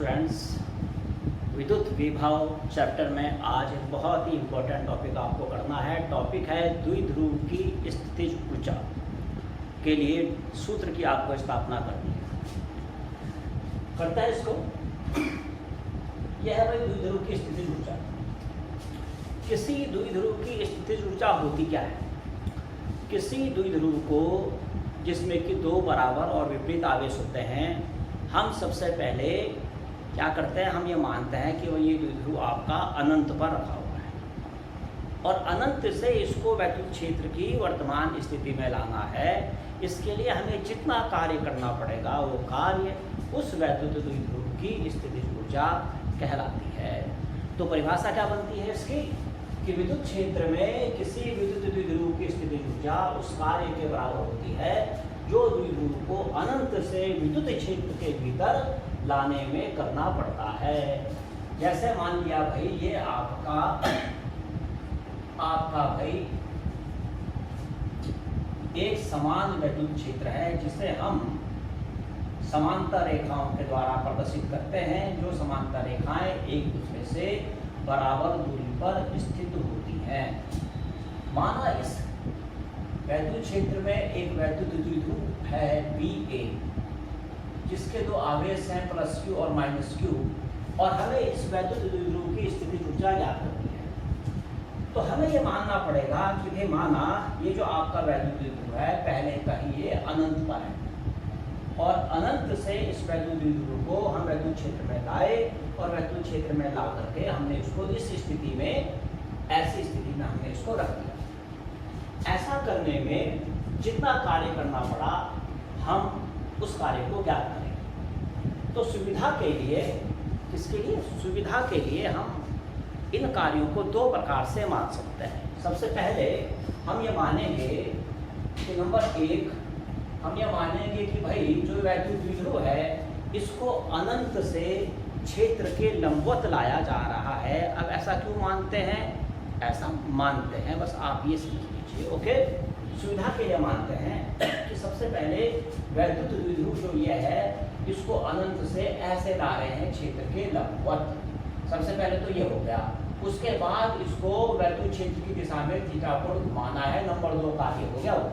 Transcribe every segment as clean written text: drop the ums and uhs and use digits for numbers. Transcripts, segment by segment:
Students, विद्युत विभव chapter में आज एक बहुत ही इम्पोर्टेंट टॉपिक आपको करना है। टॉपिक है द्विध्रुव की स्थितिज ऊर्जा के लिए सूत्र की आपको स्थापना करनी है। करता है इसको, यह है भाई द्विध्रुव की स्थितिज ऊर्जा। किसी द्विध्रुव की स्थितिज ऊर्जा होती क्या है? किसी द्विध्रुव को जिसमें कि दो बराबर और विपरीत आवेश होते हैं, हम सबसे पहले क्या करते हैं, हम ये मानते हैं कि वो ये द्विध्रुव आपका अनंत पर रखा हुआ है और अनंत से इसको वैद्युत क्षेत्र की वर्तमान स्थिति में लाना है। इसके लिए हमें जितना कार्य करना पड़ेगा वो कार्य उस वैद्युत द्विध्रुव की स्थितिज ऊर्जा कहलाती है। तो परिभाषा क्या बनती है इसकी कि विद्युत क्षेत्र में किसी विद्युत द्विध्रुव की स्थितिज ऊर्जा उस कार्य के बराबर होती है जो द्विध्रुव को अनंत से विद्युत क्षेत्र के भीतर लाने में करना पड़ता है। जैसे मान लिया भाई ये आपका भाई एक समान विद्युत क्षेत्र है जिसे हम समांतर रेखाओं के द्वारा प्रदर्शित करते हैं, जो समांतर रेखाएं एक दूसरे से बराबर दूरी पर स्थित होती हैं। माना इस वैद्युत क्षेत्र में एक वैद्युत द्विध्रुव है VA जिसके दो आवेश हैं +Q और -Q, और हमें इस वैद्युत द्विध्रुव की स्थितिज ऊर्जा ज्ञात करनी है। तो हमें ये मानना पड़ेगा कि भाई माना ये जो आपका वैद्युत द्विध्रुव है पहले कहीं ये अनंत पर है और अनंत से इस वैद्युत द्विध्रुव को हम वैद्युत क्षेत्र में लाए और वैद्युत क्षेत्र में ला करके हमने इसको इस स्थिति में, ऐसी स्थिति में हमने इसको रख दिया। ऐसा करने में जितना कार्य करना पड़ा हम उस कार्य को ज्ञात करेंगे। तो सुविधा के लिए, किसके लिए? सुविधा के लिए हम इन कार्यों को दो प्रकार से मान सकते हैं। सबसे पहले हम ये मानेंगे कि नंबर 1 हम ये मानेंगे कि भाई जो वैद्युत द्विध्रुव है इसको अनंत से क्षेत्र के लंबवत लाया जा रहा है। अब ऐसा क्यों मानते हैं? ऐसा मानते हैं, बस आप ये समझ लीजिए। ओके, सुविधा के लिए मानते हैं कि सबसे पहले वैद्युत द्विध्रुव जो ये है इसको अनंत से ऐसे ला रहे हैं क्षेत्र के लंबवत। सबसे पहले तो ये हो गया। उसके बाद इसको वैद्युत क्षेत्र की दिशा में थीटा कोण घुमाना है। नंबर 2 कार्य हो गया। वो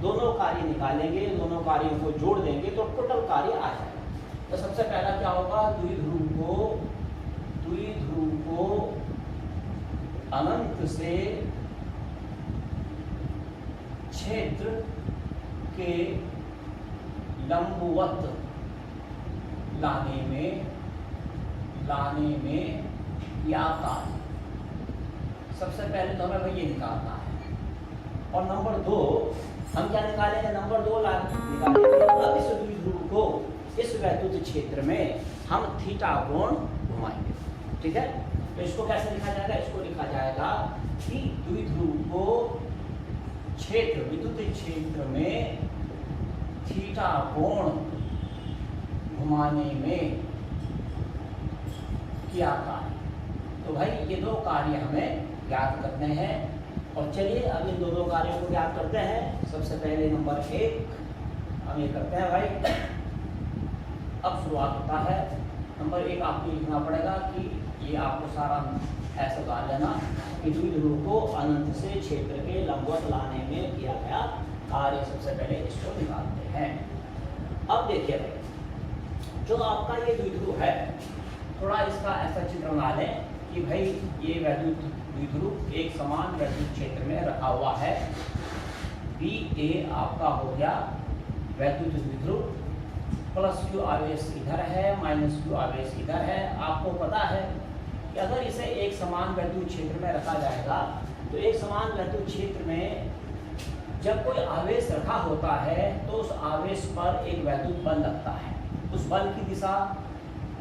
दोनों कार्य निकालेंगे, दोनों कार्यों को जोड़ देंगे तो टोटल कार्य आ जाएगा। तो सबसे पहला क्या होगा, द्विध्रुव को अनंत से क्षेत्र के लंबवत लाने में क्या कार्य? सबसे पहले तो हमें भाई ये निकालना है। और नंबर 2 हम क्या निकालेंगे? नंबर 2 निकालेंगे। अब इस द्विध्रुव को इस वैद्युत क्षेत्र में हम थीटा कोण घुमाएंगे। ठीक है, तो इसको कैसे लिखा जाएगा? इसको लिखा जाएगा कि द्विध्रुव को क्षेत्र, विद्युत क्षेत्र में थीटा कोण घुमाने में क्या कार्य? तो भाई ये दो कार्य हमें ज्ञात करने हैं और चलिए अब इन दोनों कार्यों को ज्ञात करते हैं। सबसे पहले नंबर 1 हम ये करते हैं भाई। अब शुरुआत होता है। नंबर 1 आपको लिखना पड़ेगा कि ये आपको सारा ऐसा डाल लेना कि द्विध्रुव को अनंत से क्षेत्र के लंबवत लाने में किया गया कार्य। सबसे पहले इसको निकालते हैं। अब देखिए भाई जो आपका ये द्विध्रुव है, थोड़ा इसका ऐसा चित्र बना लें कि भाई ये वैद्युत द्विध्रुव एक समान वैद्युत क्षेत्र में रखा हुआ है। VA आपका हो गया वैद्युत द्विध्रुव, +Q आवेश इधर है, -Q आवेश इधर है। आपको पता है कि अगर इसे एक समान वैद्युत क्षेत्र में रखा जाएगा तो एक समान वैद्युत क्षेत्र में जब कोई आवेश रखा होता है तो उस आवेश पर एक वैद्युत बल लगता है। उस बल की दिशा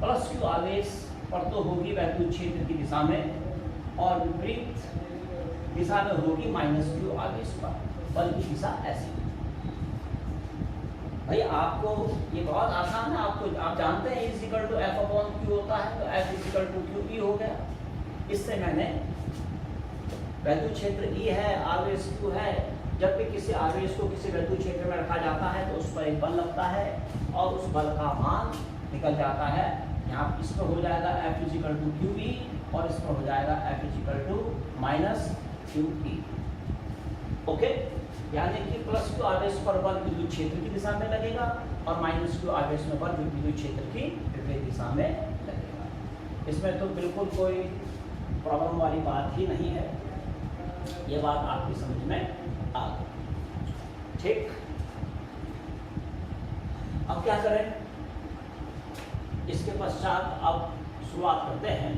+Q आवेश पर तो होगी वैद्युत क्षेत्र की दिशा में और विपरीत दिशा में होगी -Q आवेश पर। बल की दिशा ऐसी। भाई आपको ये बहुत आसान है, आप जानते हैं E=F/Q होता है, तो F=QE हो गया। इससे मैंने वैद्युत क्षेत्र E है, आवेश Q है, जब भी किसी आवेश को किसी वैद्युत क्षेत्र में रखा जाता है तो उस पर एक बल लगता है और उस बल का मान निकल जाता है यहाँ इस पर हो जाएगा F is equal to Q E और इस पर हो जाएगा F is equal to minus Q E. Okay, यानी कि प्लस क्यू आवेश पर बल विद्युत क्षेत्र की दिशा में लगेगा और माइनस क्यू आवेश में बल विद्युत क्षेत्र की विपरीत दिशा में लगेगा। इसमें तो बिल्कुल कोई प्रॉब्लम वाली बात ही नहीं है, ये बात आपकी समझ में आ गई। ठीक, अब क्या करें, इसके पश्चात अब शुरुआत करते हैं।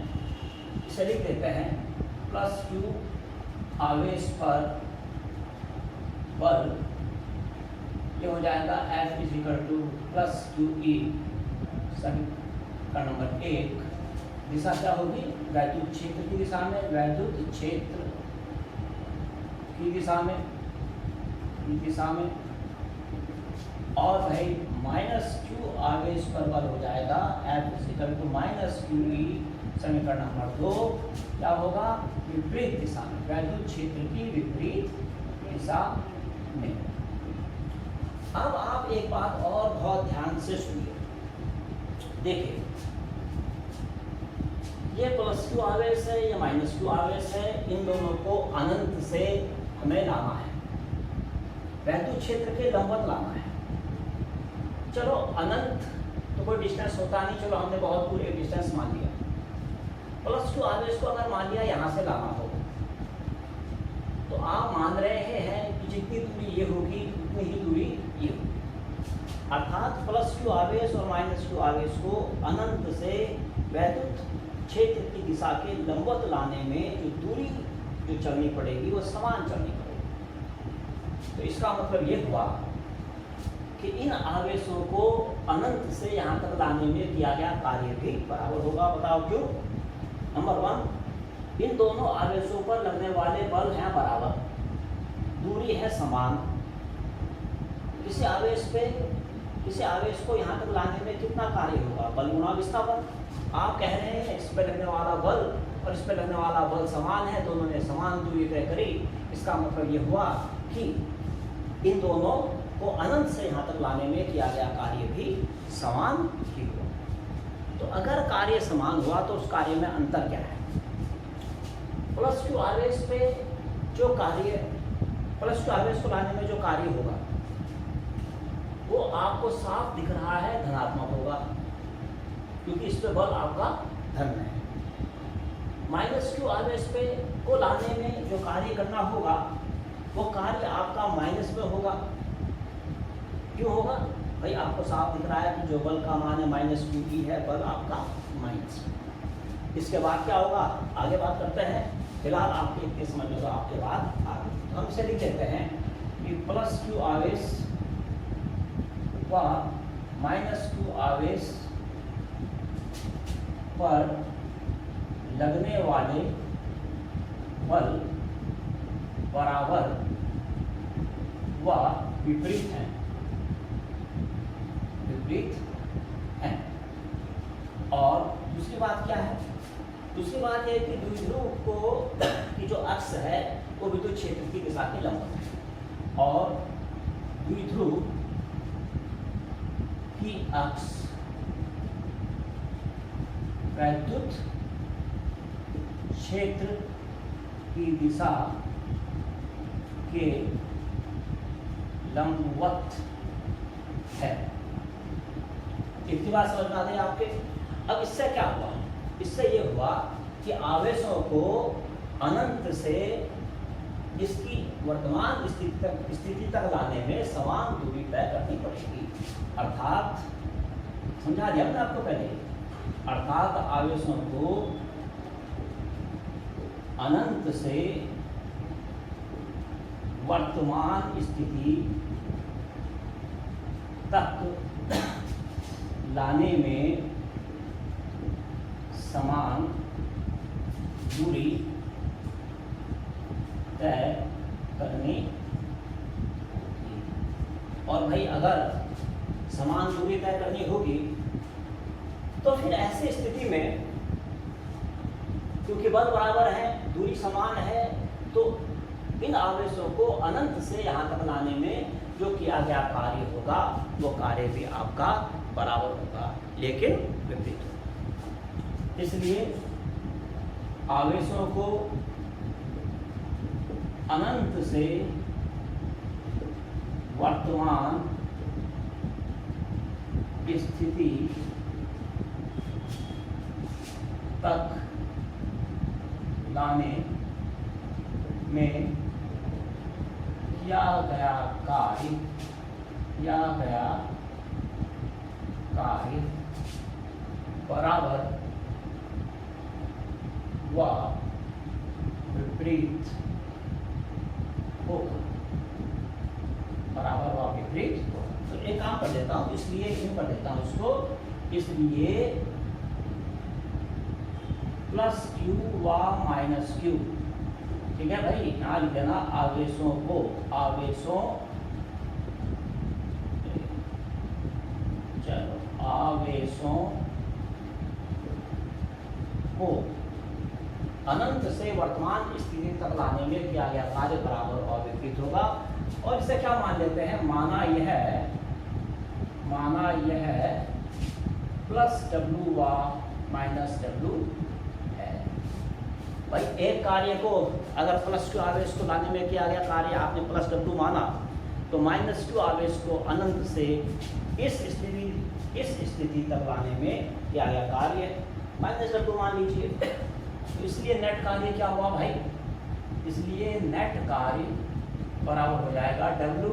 इसे लिख देते हैं प्लस क्यू आवेश पर बल, ये हो जाएगा F is equal to plus Q E. समीकरण नंबर 1, दिशा क्या होगी, वैद्युत क्षेत्र की दिशा में, वैद्युत क्षेत्र की दिशा में, और भाई माइनस क्यू आवेश पर बल हो जाएगा F is equal to minus Q E. समीकरण नंबर 2 क्या होगा, विपरीत दिशा में, वैद्युत क्षेत्र की विपरीत दिशा में। अब आप एक बात और बहुत ध्यान से सुनिए, देखिए ये प्लस क्यू आवेश है, ये माइनस क्यू आवेश है, इन दोनों को अनंत से हमें लाना है, वैद्युत क्षेत्र के लंबवत लाना है। चलो अनंत तो कोई डिस्टेंस होता नहीं, चलो हमने बहुत दूर एक डिस्टेंस मान लिया। प्लस क्यू आवेश को अगर मान लिया यहाँ से लाना हो, तो आप मान रहे हैं कि जितनी दूरी ये होगी उतनी ही दूरी ये होगी, अर्थात प्लस क्यू आवेश और माइनस क्यू आवेश को अनंत से वैद्युत क्षेत्र की दिशा के लंबवत लाने में जो दूरी जो चलनी पड़ेगी वो समान चलनी पड़ेगी। तो इसका मतलब ये हुआ कि इन आवेशों को अनंत से यहाँ तक लाने में किया गया कार्य भी बराबर होगा। बताओ क्यों? नंबर 1, इन दोनों आवेशों पर लगने वाले बल हैं बराबर, दूरी है समान। किसी आवेश को यहाँ तक लाने में कितना कार्य होगा, बल गुणा विस्थापन। आप कह रहे हैं इस पर लगने वाला बल और इस पर लगने वाला बल समान है, दोनों ने समान दूरी तय करी। इसका मतलब ये हुआ कि इन दोनों को अनंत से यहाँ तक लाने में किया गया कार्य भी समान ही हुआ। तो अगर कार्य समान हुआ तो उस कार्य में अंतर क्या है? प्लस क्यू आवेश पे जो कार्य, प्लस क्यू आवेश को लाने में जो कार्य होगा वो आपको साफ दिख रहा है धनात्मक होगा, क्योंकि इस पे बल आपका धन है। माइनस क्यू आवेश पे को लाने में जो कार्य करना होगा वो कार्य आपका माइनस में होगा। क्यों होगा भाई? आपको साफ दिख रहा है कि जो बल का मान है माइनस क्यू ई है, बल आपका माइनस। इसके बाद क्या होगा, आगे बात करते हैं। फिलहाल आपके इतने समझ में, तो आपके बाद आगे हम इसे लिख देते हैं कि प्लस क्यू आवेश व माइनस क्यू आवेश पर लगने वाले बल बराबर व विपरीत हैं, और दूसरी बात क्या है? दूसरी बात है कि द्विध्रुव को की जो अक्ष है वो विद्युत क्षेत्र की दिशा के लंबवत है, और द्विध्रुव की अक्ष वैद्युत क्षेत्र की दिशा के लंबवत है। इतनी बात समझ में आ गई आपके? अब इससे क्या हुआ? इससे ये हुआ कि आवेशों को अनंत से इसकी वर्तमान स्थिति तक लाने में समान दूरी तय करनी पड़ेगी। अर्थात समझा दिया मैंने आपको पहले, अर्थात आवेशों को अनंत से वर्तमान स्थिति तक लाने में समान दूरी तय करनी। और भाई अगर समान दूरी तय करनी होगी तो फिर ऐसी स्थिति में, क्योंकि बल बराबर है, दूरी समान है, तो इन आवेशों को अनंत से यहाँ तक लाने में जो किया गया कार्य होगा वो कार्य भी आपका बराबर होगा, लेकिन विपरीत होगा। इसलिए आवेशों को अनंत से वर्तमान स्थिति तक लाने में किया गया कार्य बराबर व विपरीत होगा, बराबर व विपरीत होगा। तो एक काम कर देता हूँ, इसलिए यूं कर देता हूँ इसको, इसलिए प्लस क्यू व माइनस क्यू, ठीक है भाई। यहाँ लिख देना आवेशों को, आवेशों को अनंत से वर्तमान स्थिति तक लाने में किया गया कार्य बराबर और विपरीत होगा। और इसे क्या मान लेते हैं, माना यह प्लस डब्ल्यू व माइनस डब्ल्यू है। भाई एक कार्य को अगर प्लस क्यू आवेश को लाने में किया गया कार्य आपने प्लस डब्ल्यू माना, तो माइनस क्यू आवेश को अनंत से इस स्थिति तक लाने में किया गया कार्य माइनस डब्ल्यू मान लीजिए। तो इसलिए नेट कार्य क्या हुआ भाई, इसलिए नेट कार्य बराबर हो जाएगा डब्ल्यू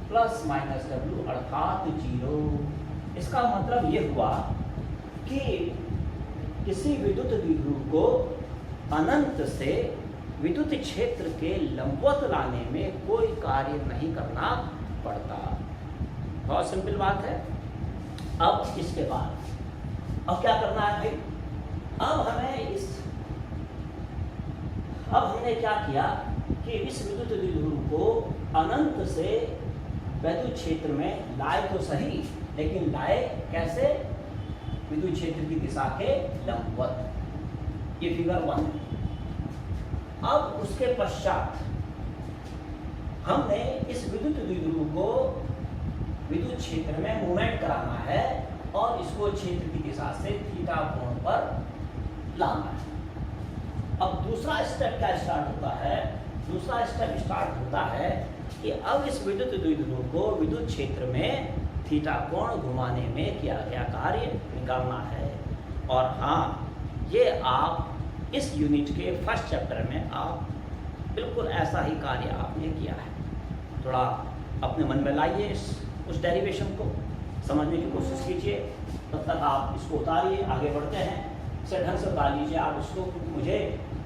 प्लस माइनस डब्ल्यू अर्थात 0। इसका मतलब ये हुआ कि किसी विद्युत द्विध्रुव को अनंत से विद्युत क्षेत्र के लंबवत लाने में कोई कार्य नहीं करना पड़ता। बहुत सिंपल बात है। अब इसके बाद अब क्या करना है भाई, अब हमने क्या किया कि इस विद्युत द्विध्रुव को अनंत से विद्युत क्षेत्र में लाए तो सही, लेकिन लाए कैसे, विद्युत क्षेत्र की दिशा के लंबवत। ये फिगर 1 है। अब उसके पश्चात हमने इस विद्युत द्विध्रुव को विद्युत क्षेत्र में मूवमेंट कराना है और इसको क्षेत्र की दिशा से थीटा कोण पर लाना है। अब दूसरा स्टेप क्या स्टार्ट होता है, दूसरा स्टेप स्टार्ट होता है कि अब इस विद्युत द्विध्रुव को विद्युत क्षेत्र में थीटा कोण घुमाने में किया गया कार्य निकालना है। और हाँ, ये आप इस यूनिट के फर्स्ट चैप्टर में आप बिल्कुल ऐसा ही कार्य आपने किया है। थोड़ा अपने मन में लाइए, उस डेरिवेशन को समझने की कोशिश कीजिए। तब तक आप इसको उतारिए, आगे बढ़ते हैं। इसे ढंग से उतार लीजिए आप इसको, मुझे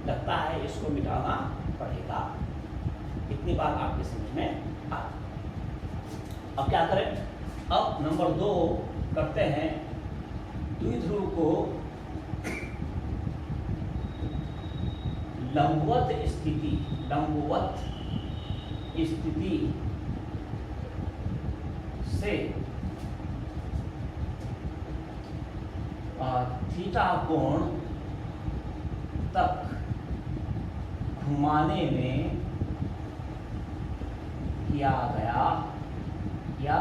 लगता है इसको मिटाना पड़ेगा। इतनी बात आपके समझ में आ। अब क्या करें, अब नंबर 2 करते हैं। द्विध्रुव को लंबवत स्थिति से थीटा कोण तक घुमाने में किया गया या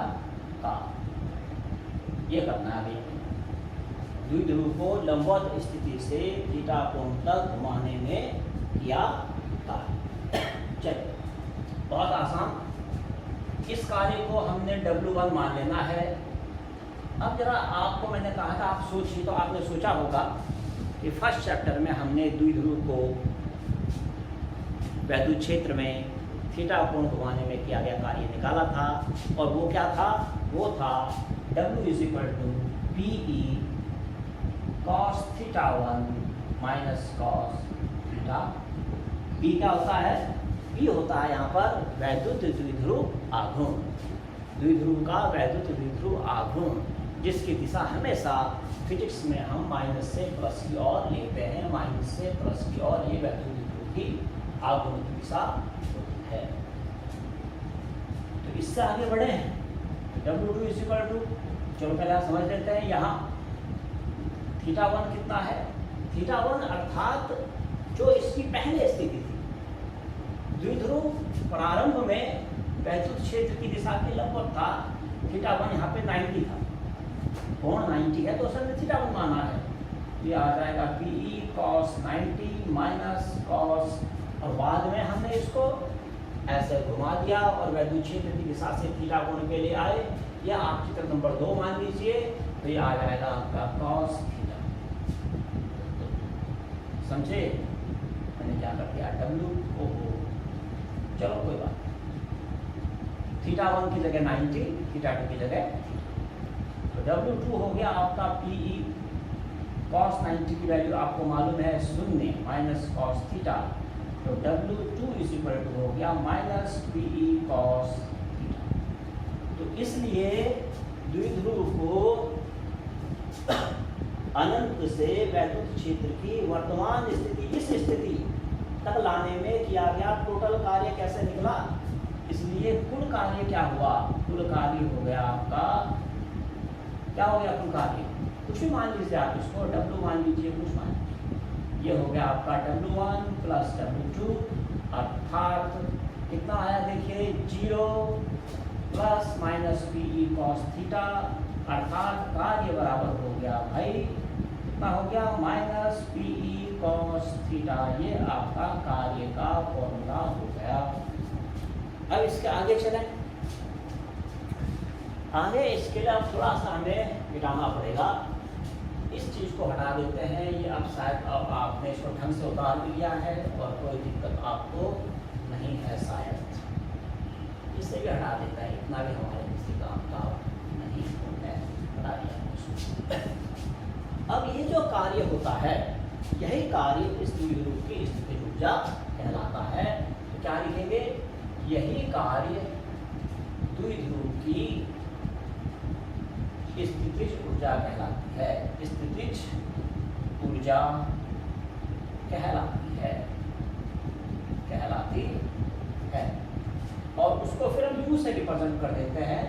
ये करना है अभी। द्विध्रुव को लंबवत स्थिति से थीटा कोण तक घुमाने में किया कार्य। चलिए, बहुत आसान। इस कार्य को हमने W1 मान लेना है। अब जरा आपको मैंने कहा था आप सोचिए, तो आपने सोचा होगा कि फर्स्ट चैप्टर में हमने द्विध्रुव को विद्युत क्षेत्र में थीटा कोण घुमाने में किया गया कार्य निकाला था। और वो क्या था, वो था W = PE cos θ1 minus cos θ। P क्या होता है, P होता है यहाँ पर वैद्युत द्विध्रुव आघूर्ण, द्विध्रुव का वैद्युत द्विध्रुव आघूर्ण, जिसकी दिशा हमेशा फिजिक्स में हम माइनस से प्लस की ओर लेते हैं। माइनस से प्लस की ओर ये वैद्युत द्विध्रुव की आघूर्ण की दिशा है। तो इससे आगे बढ़े हैं। W2 = चलो पहले आप समझ लेते हैं। यहाँ θ1 कितना है, θ1 अर्थात जो इसकी पहले स्थिति थी। द्विध्रुव प्रारंभ में वैद्युत क्षेत्र की दिशा के लंबवत था। θ1 यहाँ पे 90 था, कोण 90 है, तो उसने θ1 माना है। ये आ जाएगा P E cos 90 minus cos, और बाद में हमने इसको ऐसे घुमा दिया और वैद्युत क्षेत्र की दिशा से थीटा कोण के लिए आए, या आप चित्र नंबर 2 मान लीजिए, तो ये आ जाएगा आपका कॉस थीटा। समझे मैंने क्या कर दिया, डब्ल्यू, ओहो चलो कोई बात, थीटा 1 की जगह 90, थीटा 2 की जगह, तो W2 हो गया आपका पी ई कॉस 90 की वैल्यू आपको मालूम है 0 माइनस कॉस थीटा, तो W2 इज इक्वल टू हो गया minus P E cos theta. तो इसलिए द्विध्रुव को अनंत से वैद्युत क्षेत्र की वर्तमान स्थिति, इस स्थिति तक लाने में किया गया टोटल कार्य कैसे निकला, इसलिए कुल कार्य क्या हुआ, कुल कार्य हो गया आपका, क्या हो गया कुल कार्य, कुछ भी मान लीजिए आप इसको, W मान लीजिए, कुछ मान लीजिए, ये हो गया आपका W1 प्लस W2, अर्थात कितना आया देखिए 0 plus minus P E cos theta, अर्थात कार्य बराबर हो गया भाई कितना हो गया minus P E cos theta. ये आपका कार्य का फॉर्मूला हो गया। अब इसके आगे चलें, आगे इसके लिए अब थोड़ा सा हमें मिटाना पड़ेगा, इस चीज़ को हटा देते हैं, ये अब शायद अब आपने इसको ढंग से उतार भी लिया है और कोई दिक्कत आपको नहीं है शायद, इससे भी हटा देता है, इतना भी हमारे किसी काम का नहीं है, हटा दिया। अब ये जो कार्य होता है, यही कार्य इस द्विध्रुव की स्थितिज ऊर्जा कहलाता है। तो क्या लिखेंगे, यही कार्य द्विध्रुव की स्थितिज ऊर्जा कहलाती है, स्थितिज ऊर्जा कहलाती है, कहलाती है। और उसको फिर हम U से रिप्रेजेंट कर देते हैं,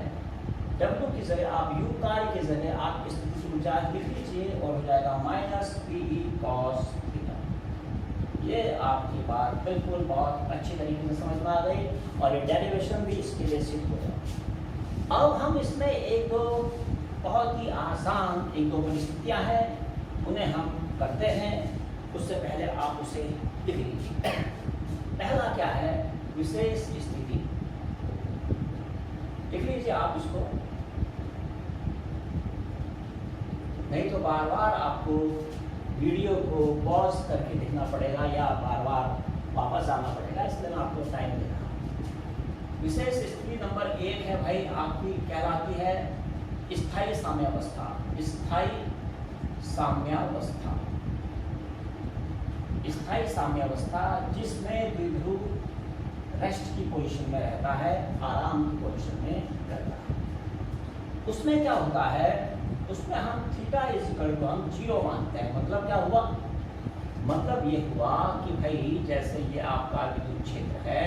W की जगह आप U, कार्य की जगह आप स्थितिज ऊर्जा लिख लीजिए और हो जाएगा minus P E cos theta. ये आपकी बात बिल्कुल बहुत अच्छी तरीके से समझ में आ गई और ये डेरिवेशन भी इसके लिए सिद्ध हो जाए। अब हम इसमें एक दो बहुत ही आसान एक दो परिस्थितियाँ हैं, उन्हें हम करते हैं, उससे पहले आप उसे लिख लीजिए। पहला क्या है, विशेष स्थिति, लिख लीजिए आप इसको, नहीं तो बार बार आपको वीडियो को पॉज करके देखना पड़ेगा या बार बार वापस आना पड़ेगा, इसलिए मैं आपको टाइम दे रहा हूँ। विशेष स्थिति नंबर 1 है भाई आपकी, कहलाती है स्थायी साम्यावस्था। स्थायी साम्यावस्था, स्थायी साम्यावस्था जिसमें द्विध्रुव रेस्ट की पोजीशन में रहता है, आराम की पोजीशन में रहता है। उसमें क्या होता है, उसमें हम थीटा इज इक्वल टू हम 0 मानते हैं। मतलब क्या हुआ, मतलब ये हुआ कि भाई जैसे ये आपका विद्युत क्षेत्र है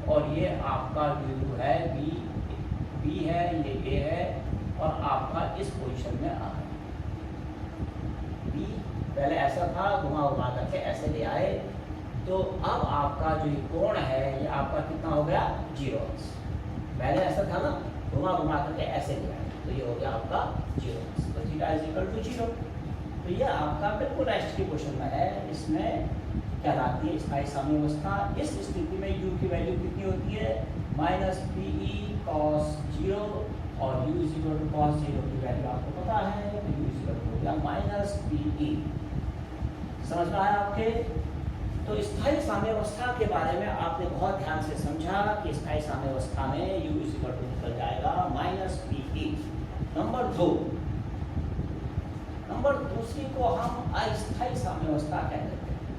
और ये आपका द्विध्रुव है, बी है, ये ए है और आपका इस पोजीशन में आ रहा है। बी पहले ऐसा था, घुमा घुमा करके ऐसे ले आए, तो अब आपका जो ये कोण है ये आपका कितना हो गया 0 अंश। पहले ऐसा था ना, घुमा घुमा करके ऐसे ले आए, तो ये हो गया आपका 0 अंश, तो थीटा इज इक्वल टू 0। तो ये आपका बिल्कुल रेस्ट की पोजीशन में है, इसमें कहलाती है स्थायी साम्यावस्था। इस स्थिति में u की वैल्यू कितनी होती है, माइनस पी ई कॉस 0 और u is equal to cos 0 की वैल्यू आपको पता है, तो u इज इक्वल टू हो गया माइनस पी ई। समझ में आया आपके? तो स्थायी साम्यावस्था के बारे में आपने बहुत ध्यान से समझा कि स्थायी साम्यावस्था में u इज इक्वल टू निकल जाएगा minus P E. Number 2, number दूसरी को हम अस्थायी साम्यावस्था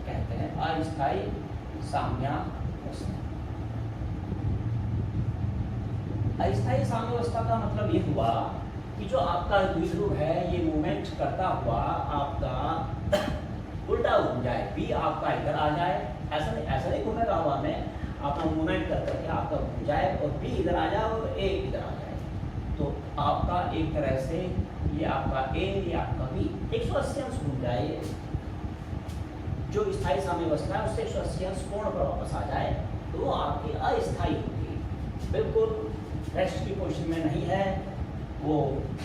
कहते हैं, अस्थायी साम्यावस्था। अस्थायी साम्यावस्था का मतलब ये हुआ कि जो आपका द्विध्रुव है ये मूवमेंट करता हुआ आपका उल्टा घूम जाए, बी आपका इधर आ जाए, ऐसा नहीं घूमेगा हवा में, आपका मूवमेंट कर करके आपका घूम जाए और बी इधर आ जाए और ए इधर आ जाए, तो आपका एक तरह से ये आपका ए, ये आपका बी 180 अंश घूम जाए। जो स्थायी साम्यावस्था है उससे 180 अंश कोण पर वापस आ जाए, तो वो आपकी अस्थायी होगी, बिल्कुल रेस्ट की पोजीशन में नहीं है, वो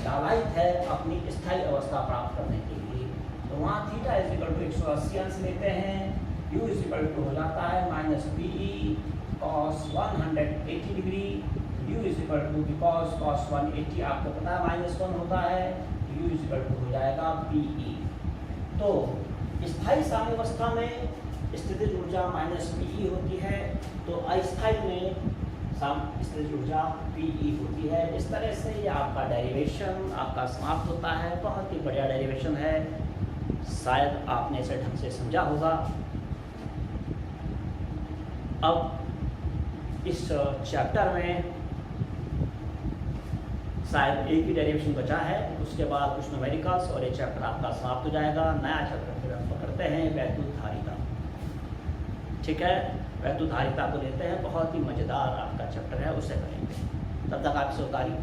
लालायित है अपनी स्थायी अवस्था प्राप्त करने के लिए। तो वहाँ थीटा इज इक्वल टू 180 अंश लेते हैं, u इज इक्वल टू हो जाता है minus P cos 180 degree, u is equal to because cos 180 आपको पता है -1 होता है, u इज इक्वल टू हो जाएगा पी। तो स्थायी साम्यावस्था में स्थितिज ऊर्जा माइनस पी होती है, तो अस्थायी में स्थितिज ऊर्जा पी होती है। इस तरह से ये आपका डेरिवेशन आपका समाप्त होता है। बहुत ही बढ़िया डेरिवेशन है, शायद आपने इसे ढंग से समझा होगा। अब इस चैप्टर में शायद एक ही डेरिवेशन बचा है, उसके बाद कुछ न्यूमेरिकल्स और ये चैप्टर आपका समाप्त हो जाएगा। नया चैप्टर फिर हम पकड़ते हैं वैद्युत धारिता। ठीक है, वैद्युत धारिता को लेते हैं, बहुत ही मज़ेदार आपका चैप्टर है, उसे करेंगे। तब तक आप सौकारी